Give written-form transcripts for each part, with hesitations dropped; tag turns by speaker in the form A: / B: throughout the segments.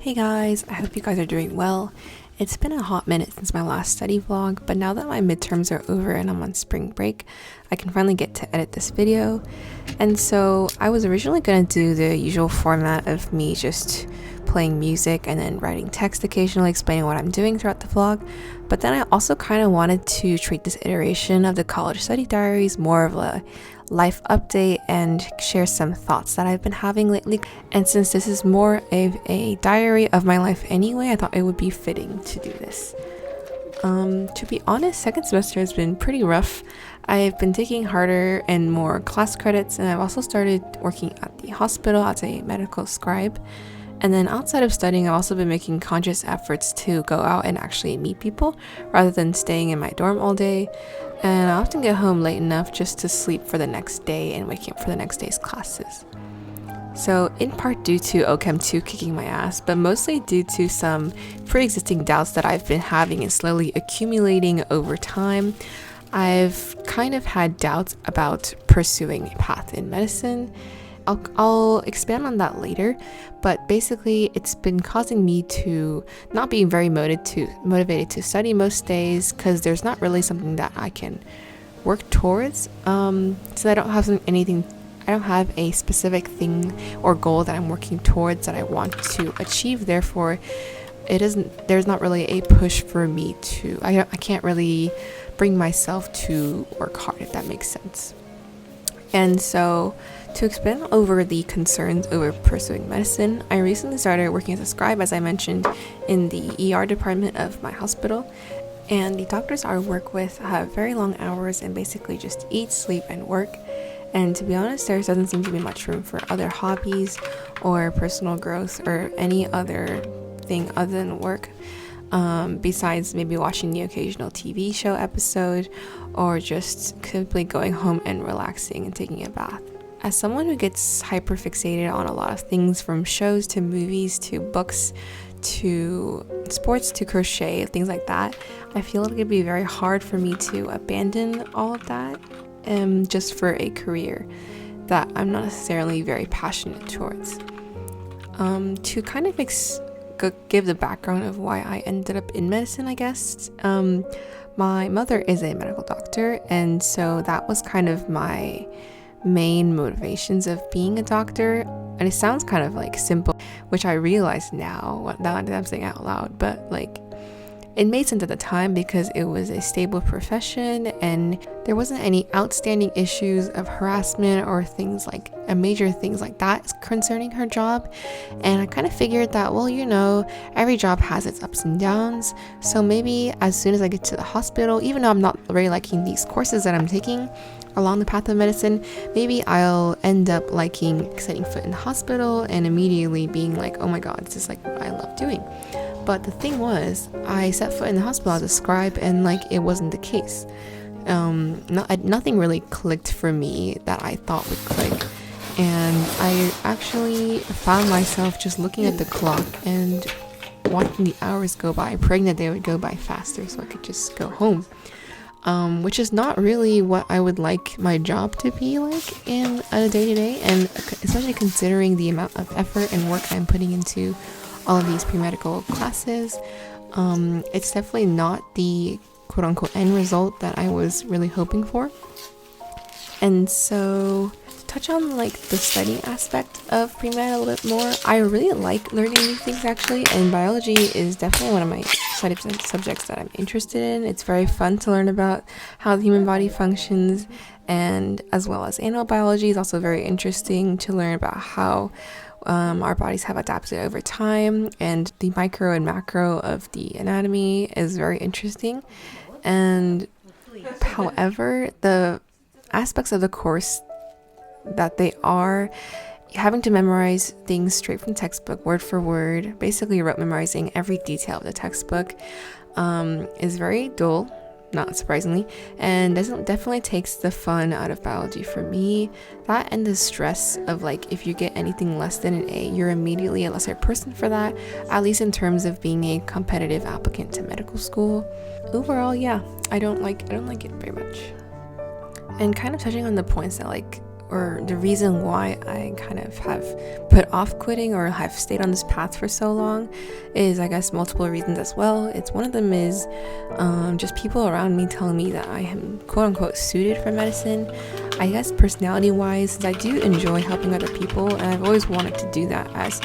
A: Hey guys, I hope you guys are doing well. It's been a hot minute since my last study vlog, but now that my midterms are over and I'm on spring break, I can finally get to edit this video. And so I was originally going to do the usual format of me just playing music and then writing text occasionally explaining what I'm doing throughout the vlog, but then I also kind of wanted to treat this iteration of the college study diaries more of a life update and share some thoughts that I've been having lately. And since this is more of a diary of my life anyway, I thought it would be fitting to do this. To be honest, second semester has been pretty rough. I've been taking harder and more class credits, and I've also started working at the hospital as a medical scribe. And then outside of studying, I've also been making conscious efforts to go out and actually meet people rather than staying in my dorm all day. And I often get home late enough just to sleep for the next day and waking up for the next day's classes. So in part due to OChem 2 kicking my ass, but mostly due to some pre-existing doubts that I've been having and slowly accumulating over time, I've kind of had doubts about pursuing a path in medicine. I'll expand on that later, but basically it's been causing me to not be very motivated to study most days because there's not really something that I can work towards. So I don't have a specific thing or goal that I'm working towards that I want to achieve. Therefore, there's not really a push for me to, I can't really bring myself to work hard, if that makes sense. And so to expand over the concerns over pursuing medicine, I recently started working as a scribe, as I mentioned, in the ER department of my hospital. And the doctors I work with have very long hours and basically just eat, sleep, and work. And to be honest, there doesn't seem to be much room for other hobbies or personal growth or any other thing other than work. Besides maybe watching the occasional TV show episode or just simply going home and relaxing and taking a bath. As someone who gets hyperfixated on a lot of things, from shows to movies to books to sports to crochet, things like that, I feel like it'd be very hard for me to abandon all of that just for a career that I'm not necessarily very passionate towards. To kind of give the background of why I ended up in medicine, I guess. My mother is a medical doctor, and so that was kind of my main motivations of being a doctor. And it sounds kind of like simple, which I realize now that I'm saying out loud, but like it made sense at the time because it was a stable profession and there wasn't any outstanding issues of harassment or major things like that concerning her job. And I kind of figured that, well, every job has its ups and downs. So maybe as soon as I get to the hospital, even though I'm not really liking these courses that I'm taking along the path of medicine, maybe I'll end up liking setting foot in the hospital and immediately being like, oh my God, this is like what I love doing. But the thing was, I set foot in the hospital as a scribe and it wasn't the case. Nothing really clicked for me that I thought would click. And I actually found myself just looking at the clock and watching the hours go by, praying that they would go by faster so I could just go home. Which is not really what I would like my job to be like in a day-to-day, and especially considering the amount of effort and work I'm putting into all of these pre-medical classes. It's definitely not the quote-unquote end result that I was really hoping for. And so to touch on the study aspect of pre-med a little bit more, I really like learning new things actually, and biology is definitely one of my subjects that I'm interested in. It's very fun to learn about how the human body functions, and as well as animal biology is also very interesting to learn about how our bodies have adapted over time, and the micro and macro of the anatomy is very interesting. And however, the aspects of the course that they are having to memorize things straight from textbook, word for word, basically rote memorizing every detail of the textbook, is very dull, not surprisingly, and definitely takes the fun out of biology for me. That and the stress of if you get anything less than an A, you're immediately a lesser person for that, at least in terms of being a competitive applicant to medical school. Overall, yeah, I don't like it very much. And kind of touching on the points that or the reason why I kind of have put off quitting or have stayed on this path for so long is, I guess, multiple reasons as well. It's one of them is just people around me telling me that I am quote unquote suited for medicine. I guess personality wise, since I do enjoy helping other people and I've always wanted to do that as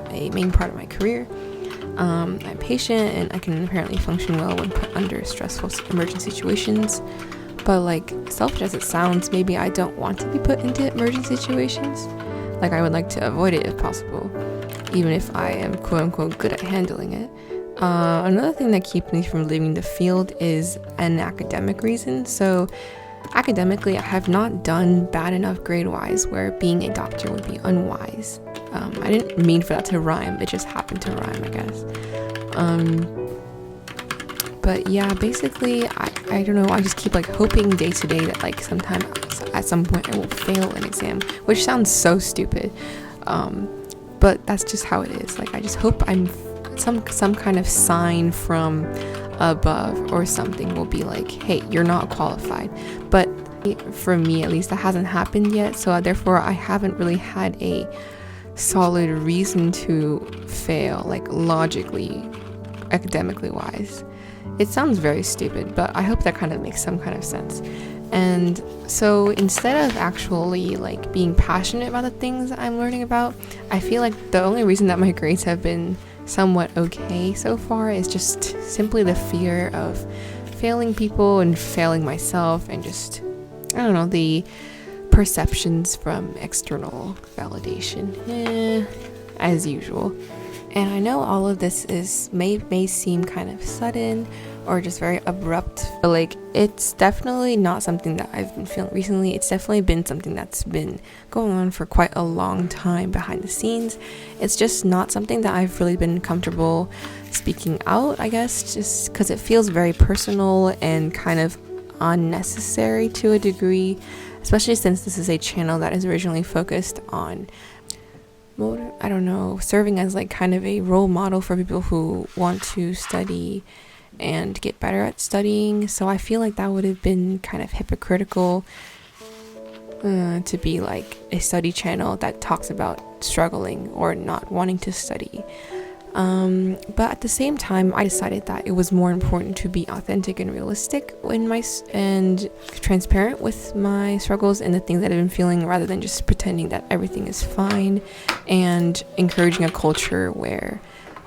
A: a main part of my career. I'm patient and I can apparently function well when put under stressful emergency situations. But like, selfish as it sounds, maybe I don't want to be put into emergency situations. Like, I would like to avoid it if possible, even if I am quote unquote good at handling it. Another thing that keeps me from leaving the field is an academic reason. So academically, I have not done bad enough grade-wise where being a doctor would be unwise. I didn't mean for that to rhyme, it just happened to rhyme, I guess. But yeah, basically, I don't know, I just keep like hoping day to day that like sometime at some point I will fail an exam, which sounds so stupid. But that's just how it is. Like, I just hope I'm some kind of sign from above or something will be like, hey, you're not qualified. But for me, at least, that hasn't happened yet. So therefore, I haven't really had a solid reason to fail, like logically, academically wise. It sounds very stupid, but I hope that kind of makes some kind of sense. And so instead of actually like being passionate about the things that I'm learning about, I feel like the only reason that my grades have been somewhat okay so far is just simply the fear of failing people and failing myself, and just, I don't know, the perceptions from external validation, as usual. And I know all of this may seem kind of sudden or just very abrupt, but like, it's definitely not something that I've been feeling recently. It's definitely been something that's been going on for quite a long time behind the scenes. It's just not something that I've really been comfortable speaking out, I guess, just because it feels very personal and kind of unnecessary to a degree, especially since this is a channel that is originally focused on, I don't know, serving as like kind of a role model for people who want to study and get better at studying. So I feel like that would have been kind of hypocritical to be like a study channel that talks about struggling or not wanting to study. But at the same time, I decided that it was more important to be authentic and realistic and transparent with my struggles and the things that I've been feeling, rather than just pretending that everything is fine and encouraging a culture where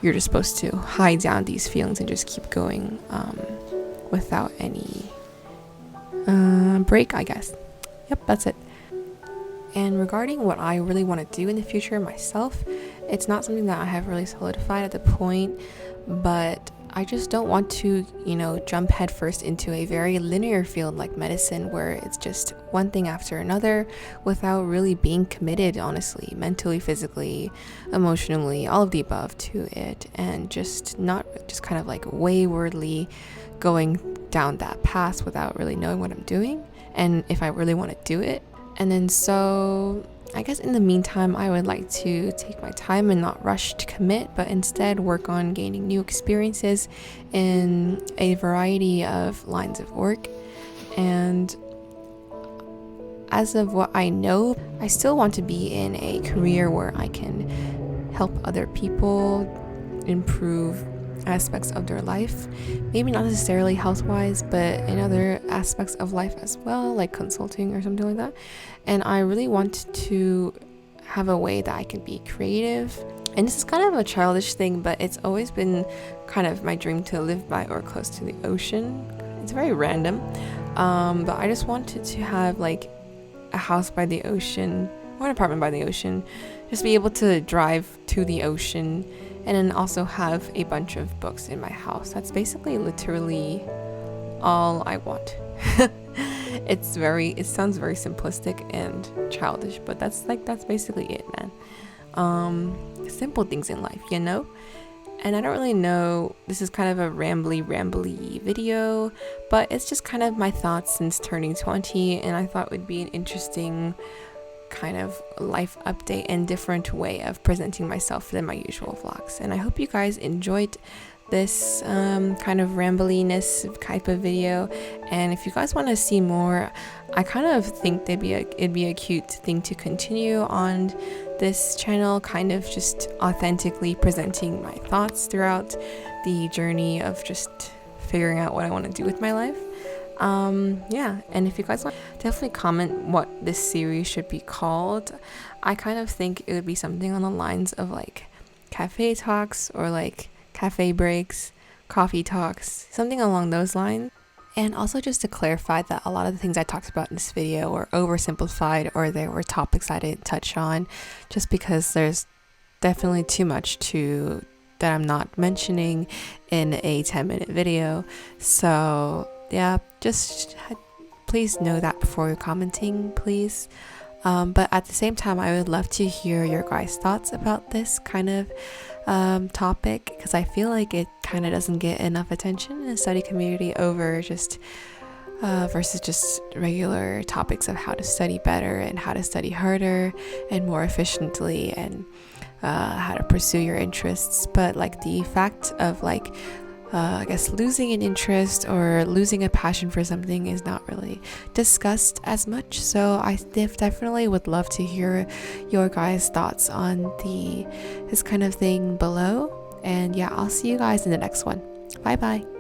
A: you're just supposed to hide down these feelings and just keep going without any break, I guess. Yep, that's it. And regarding what I really want to do in the future myself, it's not something that I have really solidified at the point, but I just don't want to, jump headfirst into a very linear field like medicine, where it's just one thing after another without really being committed, honestly, mentally, physically, emotionally, all of the above to it, and just kind of like waywardly going down that path without really knowing what I'm doing and if I really want to do it. And then so I guess in the meantime, I would like to take my time and not rush to commit, but instead work on gaining new experiences in a variety of lines of work. And as of what I know, I still want to be in a career where I can help other people improve aspects of their life, maybe not necessarily health-wise, but in other aspects of life as well, like consulting or something like that. And I really want to have a way that I can be creative. And this is kind of a childish thing, but it's always been kind of my dream to live by or close to the ocean. It's very random, but I just wanted to have like a house by the ocean or an apartment by the ocean, just be able to drive to the ocean, and then also have a bunch of books in my house. That's basically literally all I want. It sounds very simplistic and childish, but that's basically it, man. Simple things in life, And I don't really know, this is kind of a rambly video, but it's just kind of my thoughts since turning 20, and I thought it would be an interesting kind of life update and different way of presenting myself than my usual vlogs. And I hope you guys enjoyed this kind of rambliness type of video. And if you guys want to see more, I kind of think it'd be a cute thing to continue on this channel, kind of just authentically presenting my thoughts throughout the journey of just figuring out what I want to do with my life. Yeah, and if you guys want, definitely comment what this series should be called. I kind of think it would be something on the lines of like cafe talks, or like cafe breaks, coffee talks, something along those lines. And also, just to clarify, that a lot of the things I talked about in this video were oversimplified, or there were topics I didn't touch on, just because there's definitely too much that I'm not mentioning in a 10-minute video. So yeah, just please know that before you're commenting, please. But at the same time, I would love to hear your guys' thoughts about this kind of topic, because I feel like it kind of doesn't get enough attention in the study community over just versus just regular topics of how to study better and how to study harder and more efficiently, and how to pursue your interests. But like the fact of like I guess losing an interest or losing a passion for something is not really discussed as much. So I definitely would love to hear your guys' thoughts on this kind of thing below. And yeah, I'll see you guys in the next one. Bye bye.